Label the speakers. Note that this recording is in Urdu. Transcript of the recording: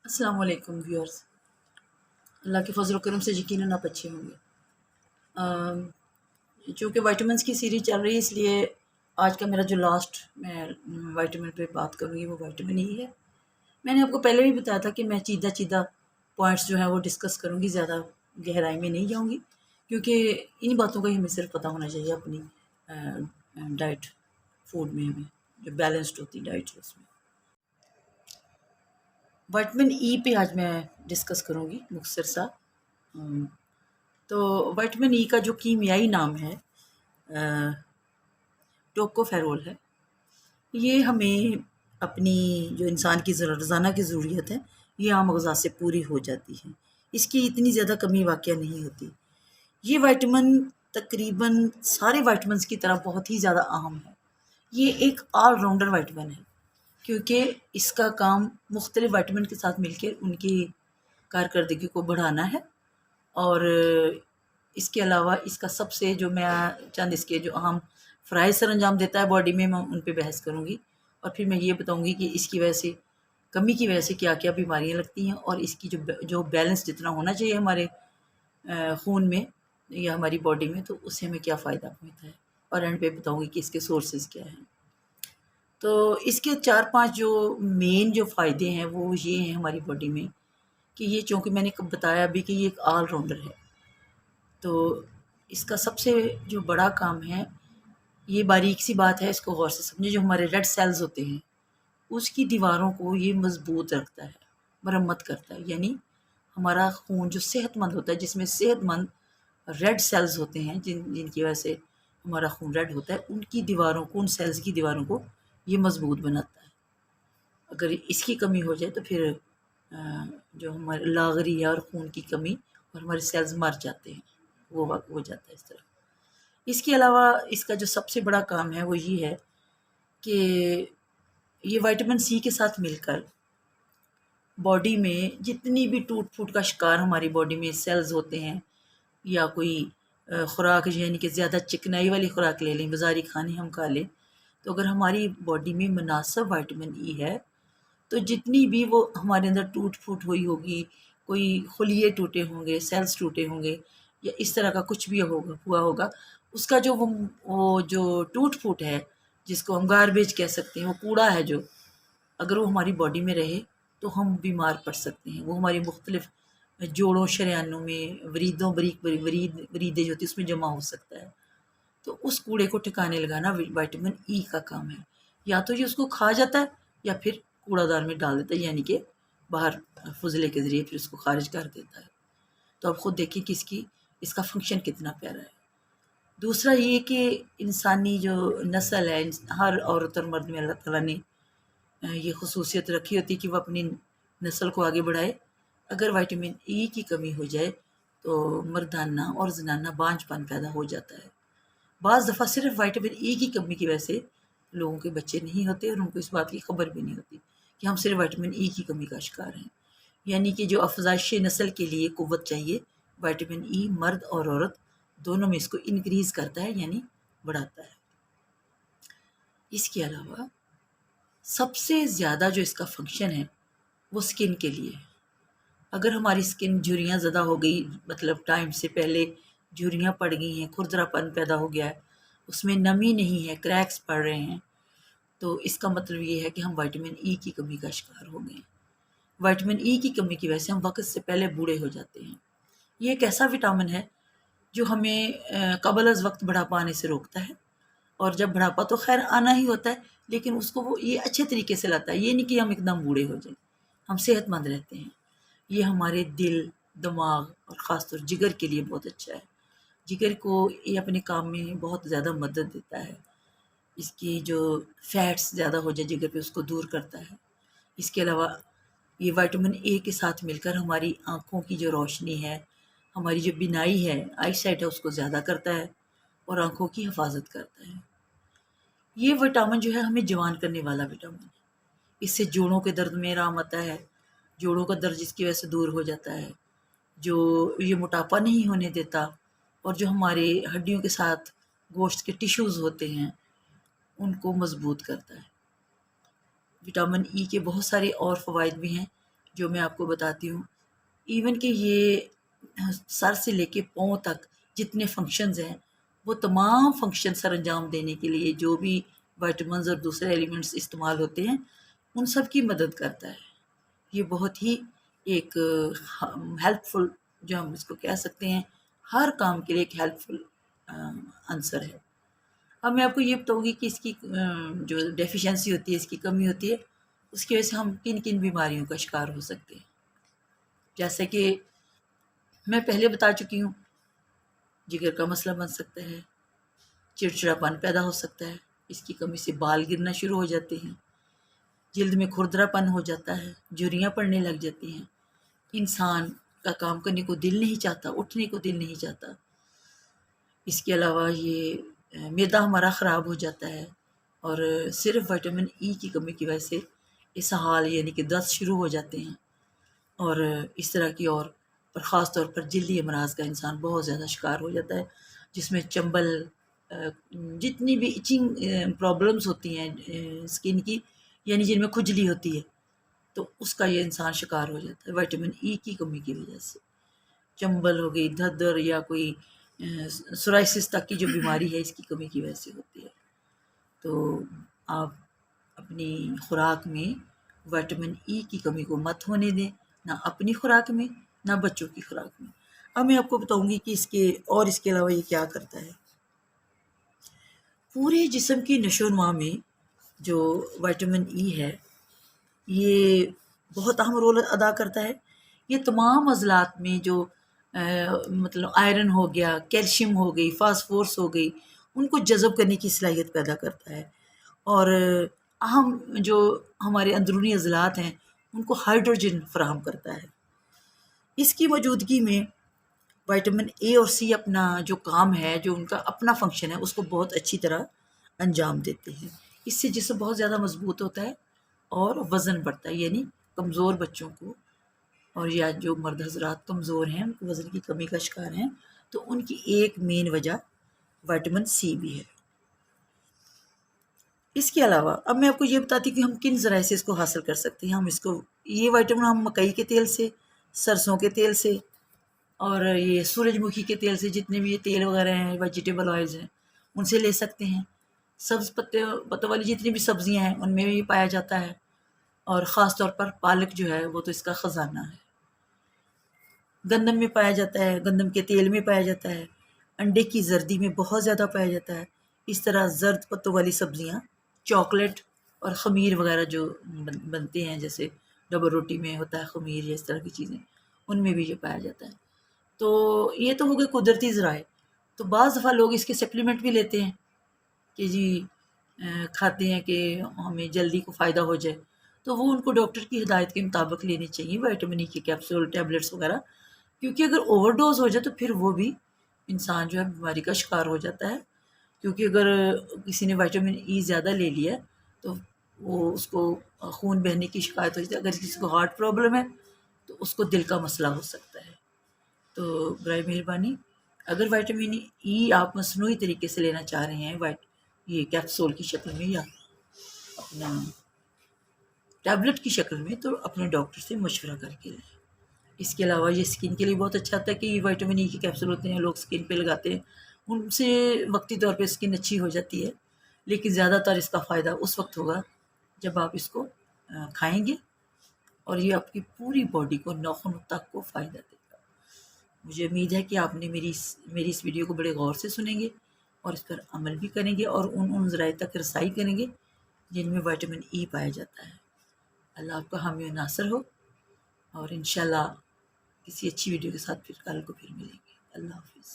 Speaker 1: السلام علیکم ویورز، اللہ کے فضل و کرم سے یقیناً آپ اچھے ہوں گے۔ چونکہ وائٹامنس کی سیریز چل رہی ہے، اس لیے آج کا میرا جو لاسٹ میں وائٹامن پہ بات کروں گی وہ وائٹامن ای ہے۔ میں نے آپ کو پہلے بھی بتایا تھا کہ میں چیدہ چیدہ پوائنٹس جو ہیں وہ ڈسکس کروں گی، زیادہ گہرائی میں نہیں جاؤں گی، کیونکہ ان باتوں کا ہی ہمیں صرف پتہ ہونا چاہیے اپنی ڈائٹ، فوڈ میں ہمیں جو بیلنسڈ ہوتی ڈائٹ ہے اس میں۔ وائٹامن ای پہ آج میں ڈسکس کروں گی مختصر سا۔ تو وائٹامن ای کا جو کیمیائی نام ہے ٹوکوفیرول ہے۔ یہ ہمیں اپنی جو انسان کی روزانہ کی ضروریت ہے یہ عام غذا سے پوری ہو جاتی ہے، اس کی اتنی زیادہ کمی واقع نہیں ہوتی۔ یہ وائٹامن تقریباً سارے وائٹامنس کی طرح بہت ہی زیادہ اہم ہے۔ یہ ایک آل راؤنڈر وائٹامن ہے، کیونکہ اس کا کام مختلف وائٹامن کے ساتھ مل کے ان کی کارکردگی کو بڑھانا ہے، اور اس کے علاوہ اس کا سب سے جو میں چند اس کے جو اہم فرائض سر انجام دیتا ہے باڈی میں ان پہ بحث کروں گی، اور پھر میں یہ بتاؤں گی کہ اس کی وجہ سے کمی کی وجہ سے کیا کیا بیماریاں لگتی ہیں، اور اس کی جو بیلنس جتنا ہونا چاہیے ہمارے خون میں یا ہماری باڈی میں، تو اس سے ہمیں کیا فائدہ ہوتا ہے، اور اینڈ پہ بتاؤں گی کہ اس کے سورسز کیا ہیں۔ تو اس کے 4-5 جو مین جو فائدے ہیں وہ یہ ہیں ہماری باڈی میں، کہ یہ چونکہ میں نے بتایا ابھی کہ یہ ایک آل راؤنڈر ہے، تو اس کا سب سے جو بڑا کام ہے، یہ باریک سی بات ہے، اس کو غور سے سمجھے، جو ہمارے ریڈ سیلز ہوتے ہیں اس کی دیواروں کو یہ مضبوط رکھتا ہے، مرمت کرتا ہے، یعنی ہمارا خون جو صحت مند ہوتا ہے، جس میں صحت مند ریڈ سیلز ہوتے ہیں، جن کی وجہ سے ہمارا خون ریڈ ہوتا ہے، ان کی دیواروں کو، ان سیلز کی دیواروں کو یہ مضبوط بناتا ہے۔ اگر اس کی کمی ہو جائے تو پھر جو ہمارے لاغری ہے اور خون کی کمی، اور ہمارے سیلز مر جاتے ہیں، وہ ہو جاتا ہے اس طرح۔ اس کے علاوہ اس کا جو سب سے بڑا کام ہے وہ یہ ہے کہ یہ وائٹامن سی کے ساتھ مل کر باڈی میں جتنی بھی ٹوٹ پھوٹ کا شکار ہماری باڈی میں سیلز ہوتے ہیں، یا کوئی خوراک یعنی کہ زیادہ چکنائی والی خوراک لے لیں، بازاری کھانے ہم کھا لیں، تو اگر ہماری باڈی میں مناسب وائٹامن ای ہے تو جتنی بھی وہ ہمارے اندر ٹوٹ پھوٹ ہوئی ہوگی، کوئی خلیے ٹوٹے ہوں گے، سیلز ٹوٹے ہوں گے، یا اس طرح کا کچھ بھی ہوا ہوگا، اس کا جو وہ جو ٹوٹ پھوٹ ہے، جس کو ہم گاربیج کہہ سکتے ہیں، وہ کوڑا ہے جو، اگر وہ ہماری باڈی میں رہے تو ہم بیمار پڑ سکتے ہیں۔ وہ ہماری مختلف جوڑوں شریانوں میں، وریدیں جو ہوتی ہیں اس میں جمع ہو سکتا ہے، تو اس کوڑے کو ٹھکانے لگانا وائٹامن ای کا کام ہے۔ یا تو یہ اس کو کھا جاتا ہے یا پھر کوڑا دان میں ڈال دیتا ہے، یعنی کہ باہر فضلے کے ذریعے پھر اس کو خارج کر دیتا ہے۔ تو آپ خود دیکھیں کہ اس کا فنکشن کتنا پیارا ہے۔ دوسرا یہ کہ انسانی جو نسل ہے، ہر عورت اور مرد میں اللہ تعالیٰ نے یہ خصوصیت رکھی ہوتی کہ وہ اپنی نسل کو آگے بڑھائے۔ اگر وائٹامن ای کی کمی ہو جائے تو مردانہ اور زنانہ بانجھ پن پیدا ہو جاتا ہے۔ بعض دفعہ صرف وائٹامن ای کی کمی کی وجہ سے لوگوں کے بچے نہیں ہوتے، اور ان کو اس بات کی خبر بھی نہیں ہوتی کہ ہم صرف وائٹامن ای کی کمی کا شکار ہیں۔ یعنی کہ جو افزائش نسل کے لیے قوت چاہیے، وائٹامن ای مرد اور عورت دونوں میں اس کو انکریز کرتا ہے، یعنی بڑھاتا ہے۔ اس کے علاوہ سب سے زیادہ جو اس کا فنکشن ہے وہ سکن کے لیے ہے۔ اگر ہماری سکن جھریاں زدہ ہو گئی، مطلب ٹائم سے پہلے جھریاں پڑ گئی ہیں، کھردرا پن پیدا ہو گیا ہے، اس میں نمی نہیں ہے، کریکس پڑ رہے ہیں، تو اس کا مطلب یہ ہے کہ ہم وائٹامن ای کی کمی کا شکار ہو گئے ہیں۔ وائٹامن ای کی کمی کی وجہ سے ہم وقت سے پہلے بوڑھے ہو جاتے ہیں۔ یہ ایک ایسا وٹامن ہے جو ہمیں قبل از وقت بڑھاپا آنے سے روکتا ہے، اور جب بڑھاپا تو خیر آنا ہی ہوتا ہے، لیکن اس کو وہ یہ اچھے طریقے سے لاتا ہے، یہ نہیں کہ ہم ایک دم بوڑھے ہو جائیں، ہم صحت مند رہتے ہیں۔ یہ ہمارے دل، دماغ اور خاص طور جگر کے لیے بہت اچھا ہے۔ جگر کو یہ اپنے کام میں بہت زیادہ مدد دیتا ہے۔ اس کی جو فیٹس زیادہ ہو جائے جگر پہ اس کو دور کرتا ہے۔ اس کے علاوہ یہ وائٹامن اے کے ساتھ مل کر ہماری آنکھوں کی جو روشنی ہے، ہماری جو بینائی ہے، آئی سائٹ ہے، اس کو زیادہ کرتا ہے اور آنکھوں کی حفاظت کرتا ہے۔ یہ وٹامن جو ہے ہمیں جوان کرنے والا وٹامن ہے۔ اس سے جوڑوں کے درد میں آرام آتا ہے، جوڑوں کا درد جس کی وجہ سے دور ہو جاتا ہے، جو یہ موٹاپا نہیں ہونے دیتا، اور جو ہمارے ہڈیوں کے ساتھ گوشت کے ٹیشوز ہوتے ہیں ان کو مضبوط کرتا ہے۔ وٹامن ای کے بہت سارے اور فوائد بھی ہیں جو میں آپ کو بتاتی ہوں، ایون کہ یہ سر سے لے کے پاؤں تک جتنے فنکشنز ہیں، وہ تمام فنکشن سر انجام دینے کے لیے جو بھی وائٹامنز اور دوسرے ایلیمنٹس استعمال ہوتے ہیں، ان سب کی مدد کرتا ہے۔ یہ بہت ہی ایک ہیلپ فل، جو ہم اس کو کہہ سکتے ہیں، ہر کام کے لیے ایک ہیلپ فل آنسر ہے۔ اب میں آپ کو یہ بتاؤں گی کہ اس کی جو ڈیفیشنسی ہوتی ہے، اس کی کمی ہوتی ہے، اس کی وجہ سے ہم کن کن بیماریوں کا شکار ہو سکتے ہیں۔ جیسے کہ میں پہلے بتا چکی ہوں، جگر کا مسئلہ بن سکتا ہے، چڑچڑاپن پیدا ہو سکتا ہے، اس کی کمی سے بال گرنا شروع ہو جاتے ہیں، جلد میں کھردرا پن ہو جاتا ہے، جھریاں پڑنے لگ جاتی ہیں، انسان کا کام کرنے کو دل نہیں چاہتا، اٹھنے کو دل نہیں چاہتا۔ اس کے علاوہ یہ معدہ ہمارا خراب ہو جاتا ہے، اور صرف وٹامن ای کی کمی کی وجہ سے اسہال یعنی کہ دست شروع ہو جاتے ہیں، اور اس طرح کی اور خاص طور پر جلدی امراض کا انسان بہت زیادہ شکار ہو جاتا ہے، جس میں چنبل، جتنی بھی ایچنگ پرابلمس ہوتی ہیں اسکن کی، یعنی جن میں کھجلی ہوتی ہے، تو اس کا یہ انسان شکار ہو جاتا ہے وٹامن ای کی کمی کی وجہ سے۔ چنبل ہو گئی، دھدر، یا کوئی سورائسس تک کی جو بیماری ہے، اس کی کمی کی وجہ سے ہوتی ہے۔ تو آپ اپنی خوراک میں وٹامن ای کی کمی کو مت ہونے دیں، نہ اپنی خوراک میں، نہ بچوں کی خوراک میں۔ اب میں آپ کو بتاؤں گی کہ اس کے علاوہ یہ کیا کرتا ہے۔ پورے جسم کی نشو و نما میں جو وٹامن ای ہے، یہ بہت اہم رول ادا کرتا ہے۔ یہ تمام عضلات میں جو مطلب آئرن ہو گیا، کیلشیم ہو گئی، فاسفورس ہو گئی، ان کو جذب کرنے کی صلاحیت پیدا کرتا ہے، اور اہم جو ہمارے اندرونی عضلات ہیں ان کو ہائیڈروجن فراہم کرتا ہے۔ اس کی موجودگی میں وٹامن اے اور سی اپنا جو کام ہے، جو ان کا اپنا فنکشن ہے، اس کو بہت اچھی طرح انجام دیتے ہیں۔ اس سے جسم بہت زیادہ مضبوط ہوتا ہے اور وزن بڑھتا ہے، یعنی کمزور بچوں کو، اور یا جو مرد حضرات کمزور ہیں، وزن کی کمی کا شکار ہیں، تو ان کی ایک مین وجہ وٹامن سی بھی ہے۔ اس کے علاوہ اب میں آپ کو یہ بتاتی کہ ہم کن ذرائع سے اس کو حاصل کر سکتے ہیں۔ یہ وٹامن ہم مکئی کے تیل سے، سرسوں کے تیل سے، اور یہ سورج مکھی کے تیل سے، جتنے بھی یہ تیل وغیرہ ہیں، ویجیٹیبل آئلز ہیں، ان سے لے سکتے ہیں۔ سبز پتوں والی جتنی بھی سبزیاں ہیں ان میں بھی پایا جاتا ہے، اور خاص طور پر پالک جو ہے وہ تو اس کا خزانہ ہے۔ گندم میں پایا جاتا ہے، گندم کے تیل میں پایا جاتا ہے، انڈے کی زردی میں بہت زیادہ پایا جاتا ہے۔ اس طرح زرد پتوں والی سبزیاں، چاکلیٹ اور خمیر وغیرہ جو بنتے ہیں، جیسے ڈبل روٹی میں ہوتا ہے خمیر، یا اس طرح کی چیزیں، ان میں بھی یہ پایا جاتا ہے۔ تو یہ تو ہو گئے قدرتی ذرائع۔ تو بعض دفعہ لوگ اس کے سپلیمنٹ بھی لیتے ہیں کہ جی کھاتے ہیں کہ ہمیں جلدی کو فائدہ ہو جائے، تو وہ ان کو ڈاکٹر کی ہدایت کے مطابق لینے چاہیے، وٹامن ای کے کیپسول، ٹیبلٹس وغیرہ، کیونکہ اگر اوور ڈوز ہو جائے تو پھر وہ بھی انسان جو ہے بیماری کا شکار ہو جاتا ہے۔ کیونکہ اگر کسی نے وٹامن ای زیادہ لے لیا تو وہ اس کو خون بہنے کی شکایت ہو جاتی ہے۔ اگر کسی کو ہارٹ پرابلم ہے تو اس کو دل کا مسئلہ ہو سکتا ہے۔ تو برائے مہربانی، اگر وٹامن ای آپ مصنوعی طریقے سے لینا چاہ رہے ہیں، یہ کیپسول کی شکل میں یا اپنا ٹیبلٹ کی شکل میں، تو اپنے ڈاکٹر سے مشورہ کر کے لیں۔ اس کے علاوہ یہ اسکن کے لیے بہت اچھا ہوتا ہے کہ یہ وٹامن ای کے کیپسول ہوتے ہیں، لوگ اسکن پہ لگاتے ہیں، ان سے وقتی طور پہ اسکن اچھی ہو جاتی ہے، لیکن زیادہ تر اس کا فائدہ اس وقت ہوگا جب آپ اس کو کھائیں گے، اور یہ آپ کی پوری باڈی کو، ناخنوں تک کو فائدہ دے گا۔ مجھے امید ہے کہ آپ نے میری اس ویڈیو کو بڑے غور سے سنیں گے، اور اس پر عمل بھی کریں گے، اور ان ذرائع تک رسائی کریں گے جن میں وٹامن ای پایا جاتا ہے۔ اللہ آپ کا حامی و ناصر ہو، اور انشاءاللہ کسی اچھی ویڈیو کے ساتھ پھر کل کو پھر ملیں گے۔ اللہ حافظ۔